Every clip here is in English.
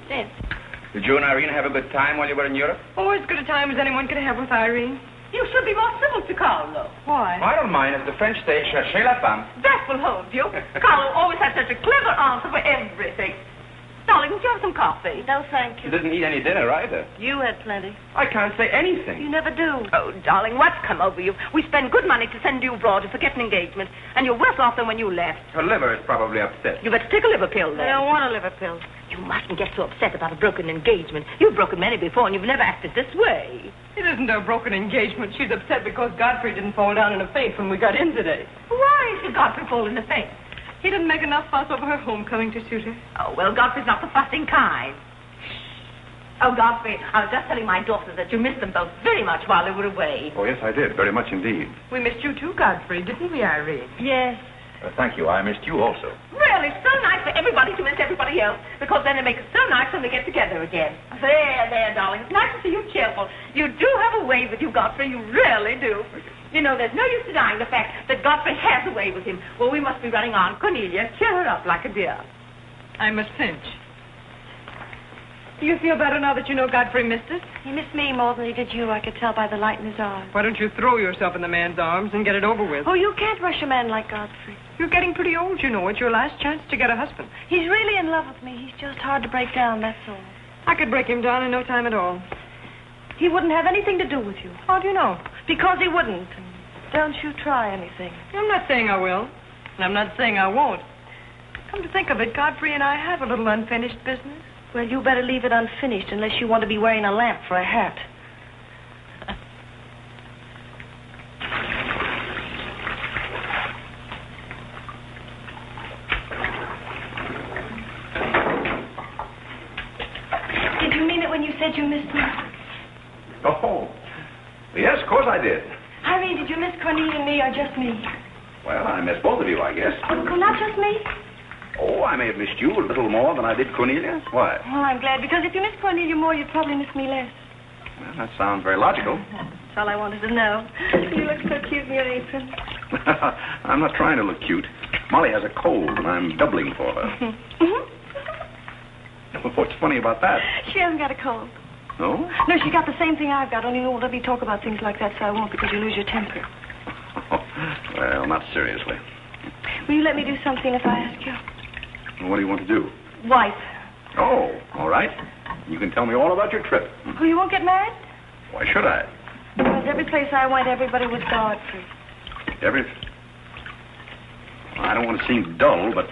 Yes. Did you and Irene have a good time while you were in Europe? Oh, as good a time as anyone could have with Irene. You should be more civil to Carlo. Why? I don't mind. As the French say, cherchez la femme. That will hold you. Carlo always had such a clever answer for everything. Darling, would you have some coffee? No, thank You you. didn't eat any dinner either. You had plenty. I can't say anything. You never do. Oh, darling, what's come over you? We spend good money to send you abroad to forget an engagement, and you're worse off than when you left. Her liver is probably upset. You better take a liver pill I then. don't want a liver pill. You mustn't get so upset about a broken engagement. You've broken many before, and you've never acted this way. It isn't a broken engagement. She's upset because Godfrey didn't fall down in a faint when we got in today. Why should Godfrey fall in the face? He didn't make enough fuss over her homecoming to suit her. Oh, well, Godfrey's not the fussing kind. Oh, Godfrey, I was just telling my daughter that you missed them both very much while they were away. Oh, yes, I did. Very much indeed. We missed you too, Godfrey, didn't we, Irene? Yes. Thank you. I missed you also. Really, so nice for everybody to miss everybody else, because then it makes it so nice when they get together again. There, darling. It's nice to see you cheerful. You do have a way with you, Godfrey. You really do. You know, there's no use denying the fact that Godfrey has a way with him. Well, we must be running on. Cornelia, cheer her up like a dear. I'm a cinch. Do you feel better now that you know Godfrey missed it? He missed me more than he did you. I could tell by the light in his eyes. Why don't you throw yourself in the man's arms and get it over with? Oh, you can't rush a man like Godfrey. You're getting pretty old, you know. It's your last chance to get a husband. He's really in love with me. He's just hard to break down, that's all. I could break him down in no time at all. He wouldn't have anything to do with you. How do you know? Because he wouldn't. Don't you try anything. I'm not saying I will. And I'm not saying I won't. Come to think of it, Godfrey and I have a little unfinished business. Well, you better leave it unfinished unless you want to be wearing a lamp for a hat. Did you mean it when you said you missed me? Oh, yes, of course I did. Irene, did you miss Cornelia and me or just me? Well, I missed both of you, I guess. Oh, not just me? Oh, I may have missed you a little more than I did Cornelia. Why? Well, I'm glad, because if you miss Cornelia more, you'd probably miss me less. Well, that sounds very logical. That's all I wanted to know. You look so cute in your apron. I'm not trying to look cute. Molly has a cold, and I'm doubling for her. What's funny about that? She hasn't got a cold. No? No, she got the same thing I've got, only you won't let me talk about things like that, so I won't, because you lose your temper. Well, not seriously. Will you let me do something if I ask you? What do you want to do? Wife. Oh, all right. You can tell me all about your trip. Oh, you won't get married? Why should I? Because every place I went, everybody was Godfrey. I don't want to seem dull, but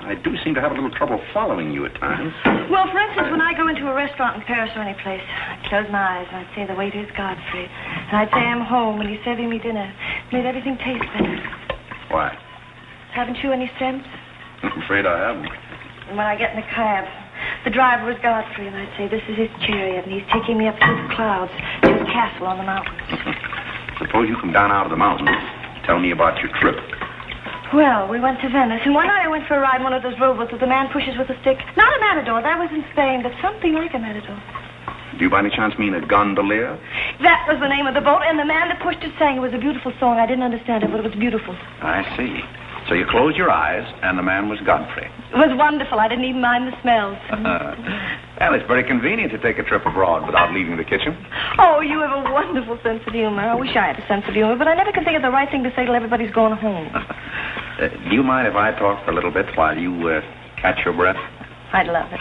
I do seem to have a little trouble following you at times. Well, for instance, when I go into a restaurant in Paris or any place, I'd close my eyes and I'd say the waiter's Godfrey. And I'd say I'm home and he's serving me dinner. Made everything taste better. Why? Haven't you any sense? I'm afraid I haven't. And when I get in the cab, the driver was Godfrey, and I'd say, this is his chariot, and he's taking me up through the clouds to his castle on the mountains. Suppose you come down out of the mountains. Tell me about your trip. Well, we went to Venice, and one night I went for a ride in one of those rowboats that the man pushes with a stick. Not a matador, that was in Spain, but something like a matador. Do you by any chance mean a gondolier? That was the name of the boat, and the man that pushed it sang. It was a beautiful song. I didn't understand it, but it was beautiful. I see. So you closed your eyes, and the man was Godfrey. It was wonderful. I didn't even mind the smells. Well, it's very convenient to take a trip abroad without leaving the kitchen. Oh, you have a wonderful sense of humor. I wish I had a sense of humor, but I never can think of the right thing to say till everybody's gone home. Do you mind if I talk for a little bit while you catch your breath? I'd love it.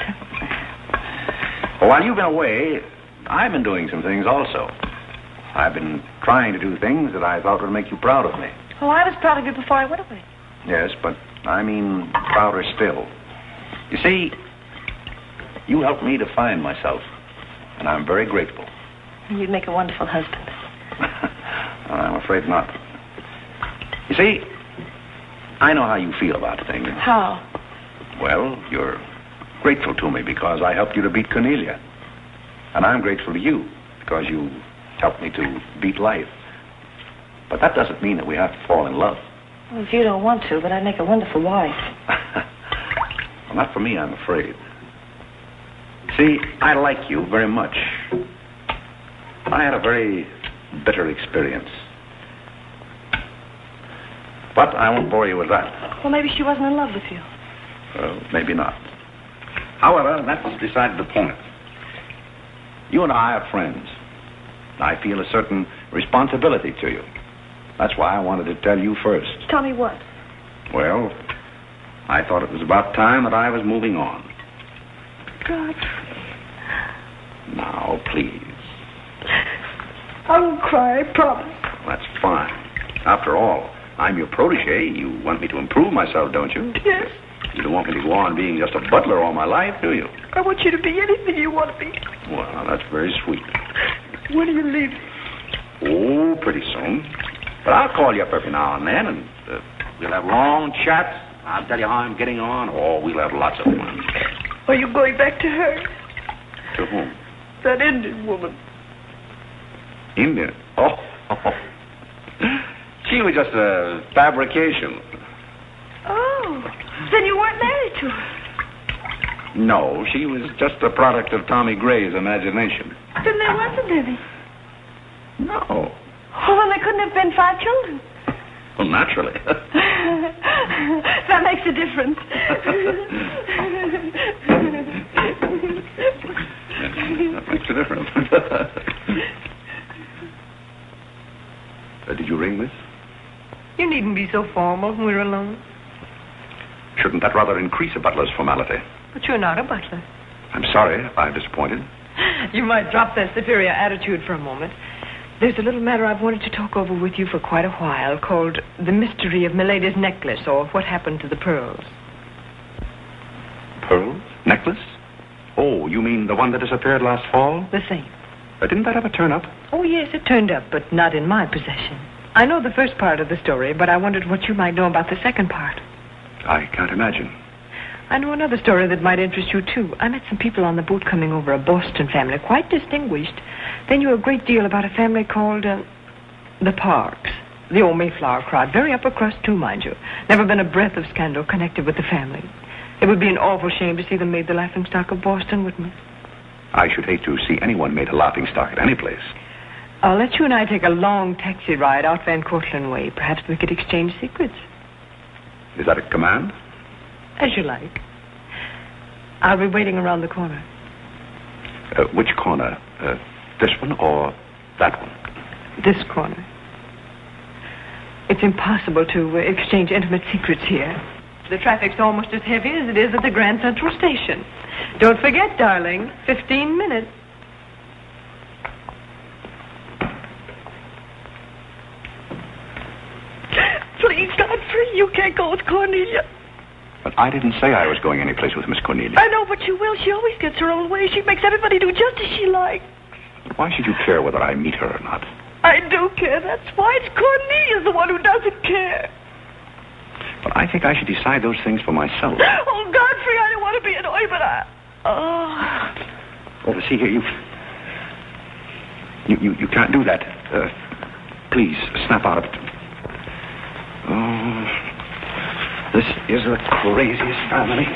Well, while you've been away, I've been doing some things also. I've been trying to do things that I thought would make you proud of me. Oh, I was proud of you before I went away. Yes, but I mean prouder still. You see, you helped me to find myself, and I'm very grateful. You'd make a wonderful husband. I'm afraid not. You see, I know how you feel about things. How? Well, you're grateful to me because I helped you to beat Cornelia. And I'm grateful to you because you helped me to beat life. But that doesn't mean that we have to fall in love. Well, if you don't want to, but I'd make a wonderful wife. Well, not for me, I'm afraid. See, I like you very much. I had a very bitter experience. But I won't bore you with that. Well, maybe she wasn't in love with you. Well, maybe not. However, that's beside the point. You and I are friends. I feel a certain responsibility to you. That's why I wanted to tell you first. Tell me what? Well, I thought it was about time that I was moving on. Godfrey. Now, please. I won't cry, I promise. That's fine. After all, I'm your protege. You want me to improve myself, don't you? Yes. You don't want me to go on being just a butler all my life, do you? I want you to be anything you want to be. Well, that's very sweet. When are you leaving? Oh, pretty soon. But I'll call you up every now and then, and we'll have long chats. I'll tell you how I'm getting on. Oh, we'll have lots of fun. Are you going back to her? To whom? That Indian woman. Indian? Oh. She was just a fabrication. Oh. Then you weren't married to her. No, she was just a product of Tommy Gray's imagination. Then there wasn't any. No. Oh, well, there couldn't have been 5 children. Well, naturally. That makes a difference. That makes a difference. Did you ring, miss? You needn't be so formal when we're alone. Shouldn't that rather increase a butler's formality? But you're not a butler. I'm sorry if I've disappointed. You might drop that superior attitude for a moment. There's a little matter I've wanted to talk over with you for quite a while, called the mystery of Milady's necklace, or what happened to the pearls. Pearls? Necklace? Oh, you mean the one that disappeared last fall? The same. Didn't that ever turn up? Oh, yes, it turned up, but not in my possession. I know the first part of the story, but I wondered what you might know about the second part. I can't imagine. I know another story that might interest you, too. I met some people on the boat coming over, a Boston family, quite distinguished. They knew a great deal about a family called, the Parks. The old Mayflower crowd. Very upper crust, too, mind you. Never been a breath of scandal connected with the family. It would be an awful shame to see them made the laughingstock of Boston, wouldn't it? I should hate to see anyone made a laughingstock at any place. I'll let you and I take a long taxi ride out Van Cortlandt Way. Perhaps we could exchange secrets. Is that a command? As you like. I'll be waiting around the corner. Which corner? This one or that one? This corner. It's impossible to exchange intimate secrets here. The traffic's almost as heavy as it is at the Grand Central Station. Don't forget, darling, 15 minutes. Please, Godfrey, you can't go with Cornelia. But I didn't say I was going anyplace with Miss Cornelia. I know, but you will. She always gets her own way. She makes everybody do just as she likes. Why should you care whether I meet her or not? I do care. That's why it's Cornelia's the one who doesn't care. But I think I should decide those things for myself. Oh, Godfrey, I don't want to be annoyed, but Oh, see here, you can't do that. Please, snap out of it. Oh, this is the craziest family.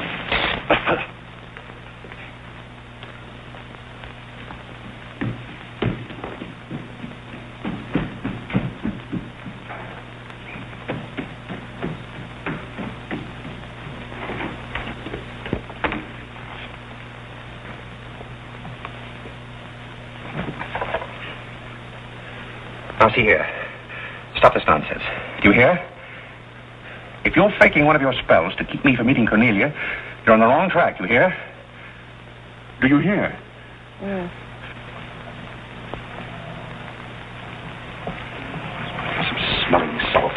Now, see here. Stop this nonsense. Do you hear? If you're faking one of your spells to keep me from meeting Cornelia, you're on the wrong track, you hear? Do you hear? Yeah. Some smelling salt.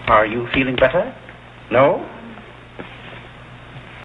Are you feeling better? No?